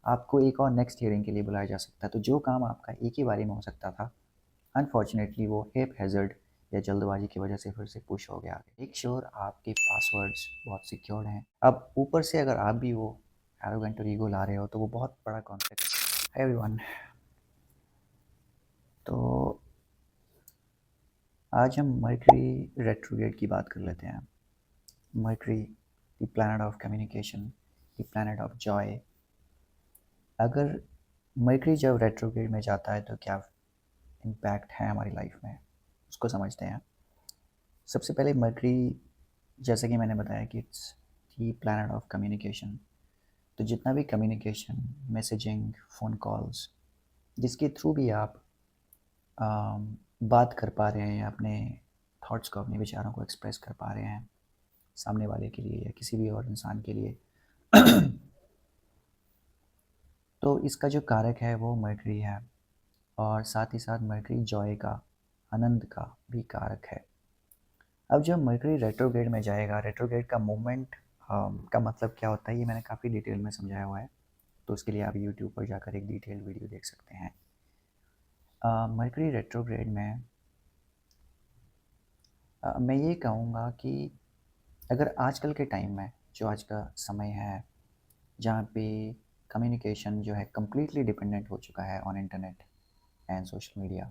आपको एक और नेक्स्ट हियरिंग के लिए बुलाया जा सकता है। तो जो काम आपका एक ही बारी में हो सकता था, अनफॉर्चुनेटली वो हेप हैज़र्ड या जल्दबाजी की वजह से फिर से पुश हो गया आगे। मेक श्योर आपके पासवर्ड्स बहुत सिक्योर्ड हैं। अब ऊपर से अगर आप भी वो एरोगेंट और ईगो ला रहे हो तो वो बहुत बड़ा कॉन्फ्लिक्ट। हाय एवरीवन, तो आज हम मर्करी रेट्रोग्रेड की बात कर लेते हैं। Mercury, the planet of communication, the planet of Joy. अगर मर्करी जब रेट्रोग्रेड में जाता है तो क्या इम्पैक्ट है हमारी लाइफ में, उसको समझते हैं। सबसे पहले मर्करी, जैसे कि मैंने बताया कि it's the planet of communication. तो जितना भी कम्युनिकेशन, मैसेजिंग, फ़ोन कॉल्स, जिसके थ्रू भी आप बात कर पा रहे हैं, अपने थॉट्स को, अपने विचारों को एक्सप्रेस कर पा रहे हैं सामने वाले के लिए या किसी भी और इंसान के लिए तो इसका जो कारक है वो मर्करी है, और साथ ही साथ मर्करी जॉय का, आनंद का भी कारक है। अब जब मर्करी रेट्रोग्रेड में जाएगा, रेट्रोग्रेड का मूवमेंट का मतलब क्या होता है ये मैंने काफ़ी डिटेल में समझाया हुआ है, तो उसके लिए आप यूट्यूब पर जाकर एक डिटेल वीडियो देख सकते हैं। मर्करी रेट्रोग्रेड में मैं ये कहूँगा कि अगर आजकल के टाइम में, जो आज का समय है जहाँ पे कम्युनिकेशन जो है कम्प्लीटली डिपेंडेंट हो चुका है on internet and social media,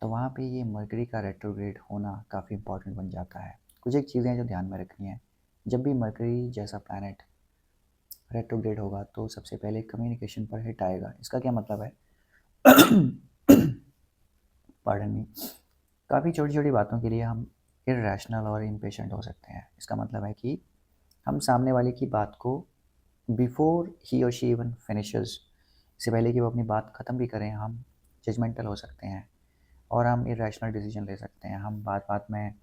तो वहाँ पे ये मर्करी का रेट्रोग्रेड होना काफ़ी इंपॉर्टेंट बन जाता है। कुछ एक चीज़ें हैं जो ध्यान में रखनी है। जब भी मर्करी जैसा प्लैनेट रेट्रोग्रेड होगा तो सबसे पहले कम्युनिकेशन पर हिट आएगा। इसका क्या मतलब है? पार्डन मी, काफ़ी छोटी छोटी बातों के लिए हम इर्रेशनल और इम्पेशेंट हो सकते हैं। इसका मतलब है कि हम सामने वाले की बात को बिफोर ही और शी इवन फिनिशेस, इससे पहले कि वो अपनी बात ख़त्म भी करें, हम जजमेंटल हो सकते हैं और हम इरेशनल डिसीजन ले सकते हैं। हम बात बात में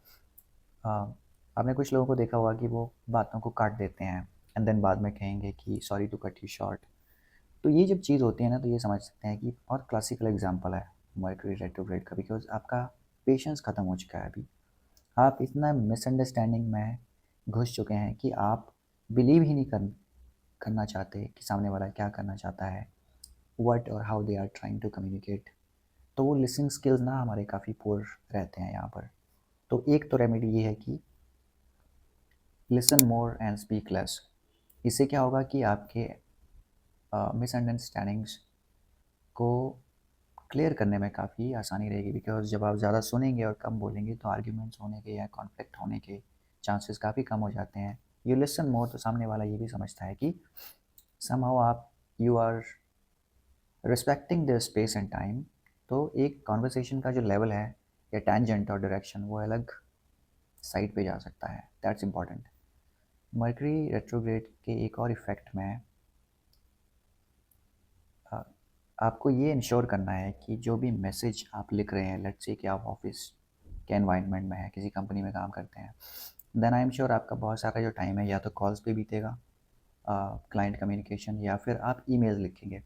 आपने कुछ लोगों को देखा होगा कि वो बातों को काट देते हैं एंड देन बाद में कहेंगे कि sorry to cut you short. तो ये जब चीज़ होती है ना, तो ये समझ सकते हैं कि बहुत क्लासिकल एग्जांपल है मर्करी रेट्रोग्रेड का, बिकॉज आपका पेशेंस ख़त्म हो चुका है अभी। आप इतना मिसअंडरस्टैंडिंग में घुस चुके हैं कि आप बिलीव ही नहीं करना चाहते कि सामने वाला क्या करना चाहता है, व्हाट और how they are trying to communicate. तो वो लिसनिंग स्किल्स ना हमारे काफ़ी पुअर रहते हैं यहाँ पर। तो एक तो रेमेडी ये है कि listen more and speak less. इससे क्या होगा कि आपके मिसअंडरस्टैंडिंग्स को क्लियर करने में काफ़ी आसानी रहेगी, बिकॉज जब आप ज़्यादा सुनेंगे और कम बोलेंगे तो आर्ग्यूमेंट्स होने के या कॉन्फ्लिक्ट होने के चांसेस काफ़ी कम हो जाते हैं। यू लिसन मोर, तो सामने वाला ये भी समझता है कि समहाउ आप, you are respecting the space and time. तो एक कॉन्वर्सेशन का जो लेवल है या टेंजेंट और डायरेक्शन, वो अलग साइड पे जा सकता है। That's important. मर्करी रेट्रोग्रेड के एक और इफ़ेक्ट में अ, आपको ये इंश्योर करना है कि जो भी मैसेज आप लिख रहे हैं, लेट्स से कि आप ऑफिस के एनवायरनमेंट में हैं, किसी कंपनी में काम करते हैं, देन आई एम श्योर आपका बहुत सारा जो टाइम है या तो कॉल्स पे बीतेगा, क्लाइंट कम्युनिकेशन, या फिर आप ईमेल लिखेंगे।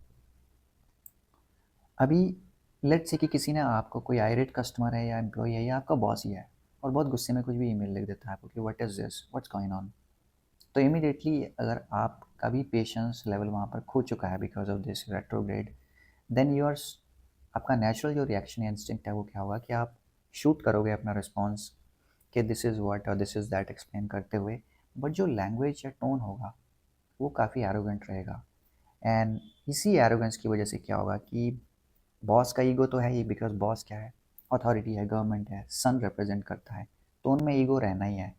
अभी लेट्स से कि किसी ने आपको, कोई आयरेट कस्टमर है या एम्प्लॉय है या आपका बॉस ही है, और बहुत गुस्से में कुछ भी ईमेल लिख देता है आपको कि what is this, what's going on. तो इमीडिएटली अगर आपका भी पेशेंस लेवल वहाँ पर खो चुका है because of this retrograde, then your, आपका नेचुरल जो रिएक्शन या इंस्टिंक्ट है वो क्या होगा कि आप शूट करोगे अपना रिस्पॉन्स कि दिस इज़ व्हाट और दिस इज़ दैट एक्सप्लेन करते हुए। बट जो लैंग्वेज या टोन होगा वो काफ़ी एरोगेंट रहेगा। एंड इसी एरोगेंस की वजह से क्या होगा कि बॉस का ईगो तो है ही, बिकॉज बॉस क्या है, अथॉरिटी है, गवर्नमेंट है, सन रिप्रेजेंट करता है, तो उनमें ईगो रहना ही है।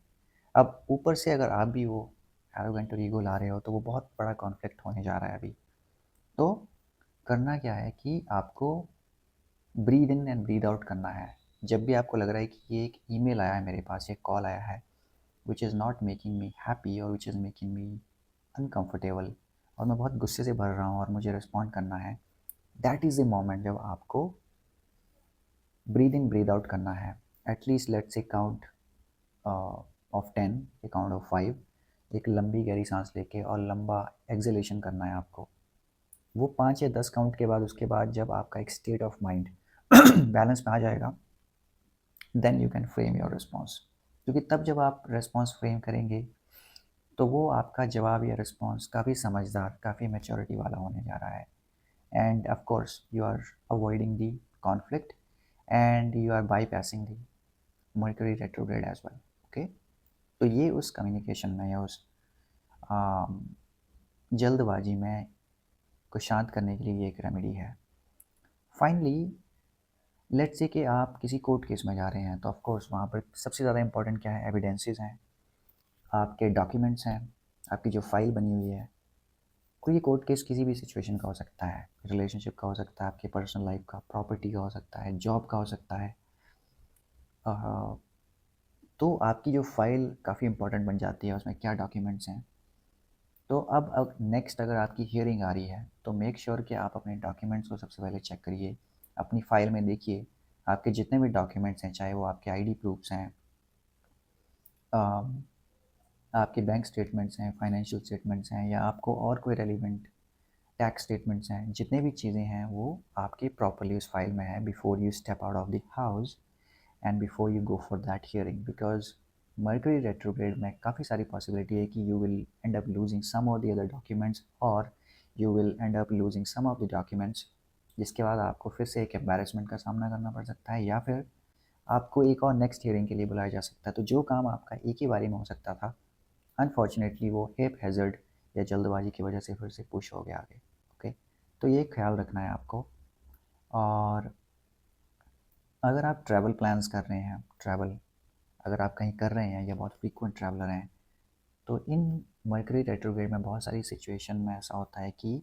अब ऊपर से अगर आप भी वो एरोगेंट और ईगो ला रहे हो तो वो बहुत बड़ा कॉन्फ्लिक्ट होने जा रहा है अभी। तो करना क्या है कि आपको breathe in and breathe out करना है। जब भी आपको लग रहा है कि ये एक ईमेल आया है मेरे पास, एक कॉल आया है which is not making me happy और which is making me uncomfortable, और मैं बहुत गुस्से से भर रहा हूँ और मुझे रिस्पॉन्ड करना है, दैट इज़ द मोमेंट जब आपको ब्रीद इन ब्रीद आउट करना है। At least let's say count of 10 या काउंट ऑफ 5, एक लंबी गहरी सांस लेके और लंबा एक्सलेशन करना है आपको। वो 5 या 10 काउंट के बाद, उसके बाद जब आपका एक स्टेट ऑफ माइंड बैलेंस में आ जाएगा, then you can frame your response. क्योंकि तब जब आप रिस्पॉन्स फ्रेम करेंगे तो वो आपका जवाब या रिस्पॉन्स काफ़ी समझदार, काफ़ी मैच्योरिटी वाला होने जा रहा है। And of course you are avoiding the conflict and you are bypassing the Mercury retrograde as well. Okay, तो ये उस कम्युनिकेशन में या उस जल्दबाजी में को शांत करने के लिए ये एक रेमेडी है। फाइनली लेट्स से कि आप किसी कोर्ट केस में जा रहे हैं, तो ऑफ कोर्स वहाँ पर सबसे ज़्यादा इंपॉर्टेंट क्या है? एविडेंसेस हैं, आपके डॉक्यूमेंट्स हैं, आपकी जो फाइल बनी हुई है। कोई ये कोर्ट केस किसी भी सिचुएशन का हो सकता है, रिलेशनशिप का हो सकता है, आपके पर्सनल लाइफ का, प्रॉपर्टी का हो सकता है, जॉब का हो सकता है। तो आपकी जो फाइल काफ़ी इंपॉर्टेंट बन जाती है, उसमें क्या डॉक्यूमेंट्स हैं। तो अब नेक्स्ट अगर आपकी हियरिंग आ रही है, तो मेक श्योर कि आप अपने डॉक्यूमेंट्स को सबसे पहले चेक करिए। अपनी फ़ाइल में देखिए आपके जितने भी डॉक्यूमेंट्स हैं, चाहे वो आपके आईडी प्रूफ्स हैं, आपके बैंक स्टेटमेंट्स हैं, फाइनेंशियल स्टेटमेंट्स हैं, या आपको और कोई रेलिवेंट टैक्स स्टेटमेंट्स हैं, जितने भी चीज़ें हैं वो आपके प्रॉपरली उस फाइल में है before you step out of the house and before you go for that hearing. Because Mercury retrograde में काफ़ी सारी पॉसिबिलिटी है कि you will end up losing some of the other documents, और you will end up losing some of the documents, जिसके बाद आपको फिर से एक एम्बेरसमेंट का सामना करना पड़ सकता है, या फिर आपको एक और नेक्स्ट हियरिंग के लिए बुलाया जा सकता है। तो जो काम आपका एक ही बारी में हो सकता था, अनफॉर्चुनेटली वो हेप हैज़र्ड या जल्दबाजी की वजह से फिर से पुश हो गया आगे। ओके, तो ये ख्याल रखना है आपको। और अगर आप ट्रैवल प्लान्स कर रहे हैं, अगर आप कहीं कर रहे हैं या बहुत फ्रीक्वेंट ट्रैवलर हैं, तो इन मर्करी रेट्रोग्रेड में बहुत सारी सिचुएशन में ऐसा होता है कि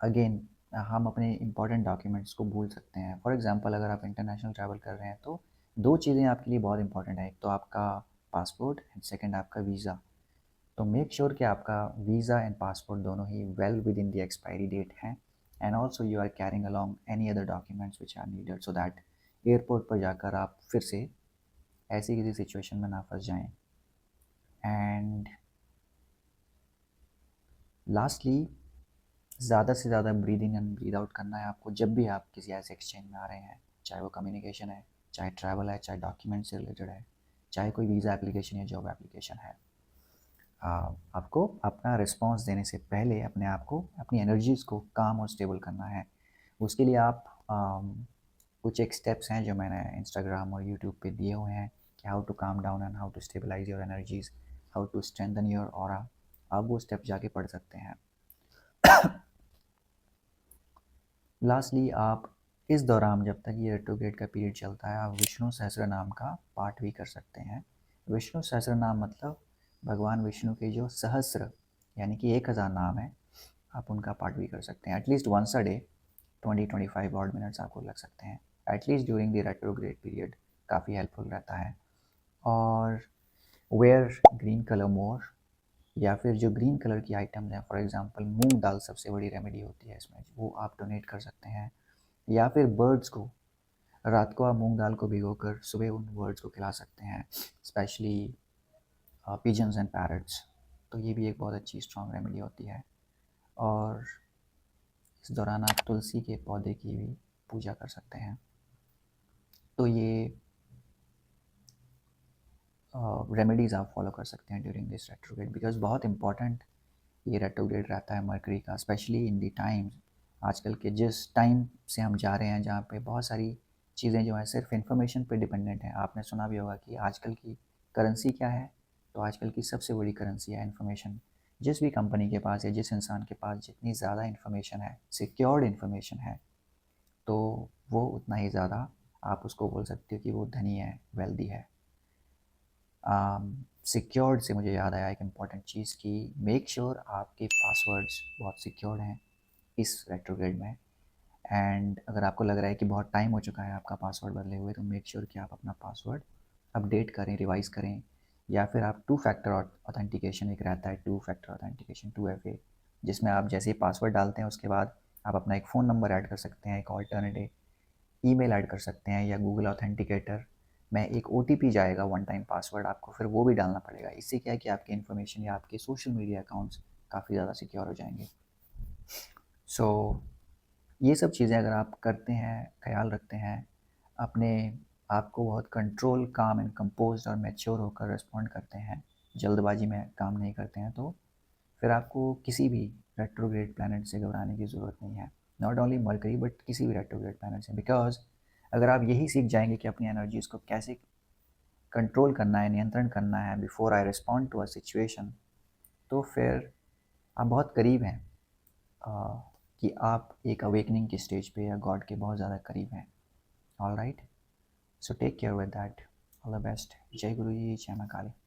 अगेन हम अपने इंपॉर्टेंट डॉक्यूमेंट्स को भूल सकते हैं। फॉर एग्जांपल अगर आप इंटरनेशनल ट्रैवल कर रहे हैं, तो दो चीज़ें आपके लिए बहुत इंपॉर्टेंट है। एक तो आपका पासपोर्ट एंड सेकंड आपका वीज़ा। तो मेक श्योर कि आपका वीज़ा एंड पासपोर्ट दोनों ही well within the expiry date हैं, and also you are carrying along any other documents which are needed, so that airport पर जाकर आप फिर से ऐसी किसी सिचुएशन में ना फंस जाएं। एंड लास्टली, ज़्यादा से ज़्यादा breathe in and breathe out करना है आपको जब भी आप किसी ऐसे एक्सचेंज में आ रहे हैं, चाहे वो कम्युनिकेशन है, चाहे ट्रैवल है, चाहे डॉक्यूमेंट से रिलेटेड है, चाहे कोई वीज़ा एप्लीकेशन या जॉब एप्लीकेशन है। आपको अपना रिस्पॉन्स देने से पहले अपने आप को, अपनी एनर्जीज़ को काम और स्टेबल करना है। उसके लिए आप कुछ एक स्टेप्स हैं जो मैंने इंस्टाग्राम और यूट्यूब पे दिए हुए हैं कि how to calm down and how to stabilise your energies, how to strengthen your aura. आप वो स्टेप जाके पढ़ सकते हैं। लास्टली, आप इस दौरान जब तक ये रेट्रोग्रेड का पीरियड चलता है, आप विष्णु सहस्त्र नाम का पाठ भी कर सकते हैं। विष्णु सहस्त्र नाम मतलब भगवान विष्णु के जो सहस्त्र यानी कि 1000 नाम है, आप उनका पाठ भी कर सकते हैं। At least once a day 20-25 odd minutes आपको लग सकते हैं, at least during the retrograde period. काफ़ी हेल्पफुल रहता है। और वेयर ग्रीन कलर मोर, या फिर जो ग्रीन कलर की आइटम्स हैं, फॉर एग्जांपल मूंग दाल सबसे बड़ी रेमेडी होती है इसमें, वो आप डोनेट कर सकते हैं। या फिर बर्ड्स को रात को आप मूंग दाल को भिगोकर सुबह उन बर्ड्स को खिला सकते हैं, स्पेशली पिजन्स एंड पैरट्स। तो ये भी एक बहुत अच्छी स्ट्रॉन्ग रेमेडी होती है। और इस दौरान आप तुलसी के पौधे की भी पूजा कर सकते हैं। तो ये रेमेडीज़ आप फॉलो कर सकते हैं ड्यूरिंग दिस रेट्रोग्रेड, बिकॉज बहुत इंपॉर्टेंट ये रेट्रोग्रेड रहता है मरकरी का, स्पेशली इन दी टाइम्स। आजकल के जिस टाइम से हम जा रहे हैं, जहाँ पे बहुत सारी चीज़ें जो हैं सिर्फ इन्फॉर्मेशन पे डिपेंडेंट हैं। आपने सुना भी होगा कि आजकल की करेंसी क्या है, तो आजकल की सबसे बड़ी करेंसी है इन्फॉर्मेशन। जिस भी कंपनी के पास या जिस इंसान के पास जितनी ज़्यादा इन्फॉर्मेशन है, सिक्योर्ड इन्फॉर्मेशन है, तो वो उतना ही ज़्यादा आप उसको बोल सकते हो कि वो धनी है, वेल्दी है। सिक्योर्ड से मुझे याद आया एक इम्पॉर्टेंट चीज़ की, मेक श्योर आपके पासवर्ड्स बहुत सिक्योर्ड हैं इस रेट्रोग्रेड में। एंड अगर आपको लग रहा है कि बहुत टाइम हो चुका है आपका पासवर्ड बदले हुए, तो मेक श्योर कि आप अपना पासवर्ड अपडेट करें, रिवाइज करें। या फिर आप टू फैक्टर ऑथेंटिकेशन एक रहता है, टू फैक्टर ऑथेंटिकेशन 2FA, जिसमें आप जैसे ही पासवर्ड डालते हैं उसके बाद आप अपना एक फ़ोन नंबर ऐड कर सकते हैं, एक ऑल्टरनेटिव ईमेल ऐड कर सकते हैं, या गूगल ऑथेंटिकेटर में एक OTP जाएगा, वन टाइम पासवर्ड, आपको फिर वो भी डालना पड़ेगा। इससे क्या है कि आपकी इन्फॉर्मेशन या आपके सोशल मीडिया अकाउंट्स काफ़ी ज़्यादा सिक्योर हो जाएंगे। सो ये सब चीज़ें अगर आप करते हैं, ख्याल रखते हैं, अपने आप को बहुत कंट्रोल, काम एंड कंपोज्ड और मैच्योर होकर रिस्पॉन्ड करते हैं, जल्दबाजी में काम नहीं करते हैं, तो फिर आपको किसी भी रेट्रोग्रेड प्लैनेट से घबराने की ज़रूरत नहीं है। नॉट ओनली मरकरी बट किसी भी रेट्रोग्रेड प्लैनेट से, बिकॉज अगर आप यही सीख जाएंगे कि अपनी एनर्जीज को कैसे कंट्रोल करना है, नियंत्रण करना है before I respond to a situation, तो फिर आप बहुत करीब हैं कि आप एक अवेकनिंग की स्टेज पे या गॉड के बहुत ज़्यादा करीब हैं। All right, so take care with that. All the best. जय गुरु जी, जय माँ काली।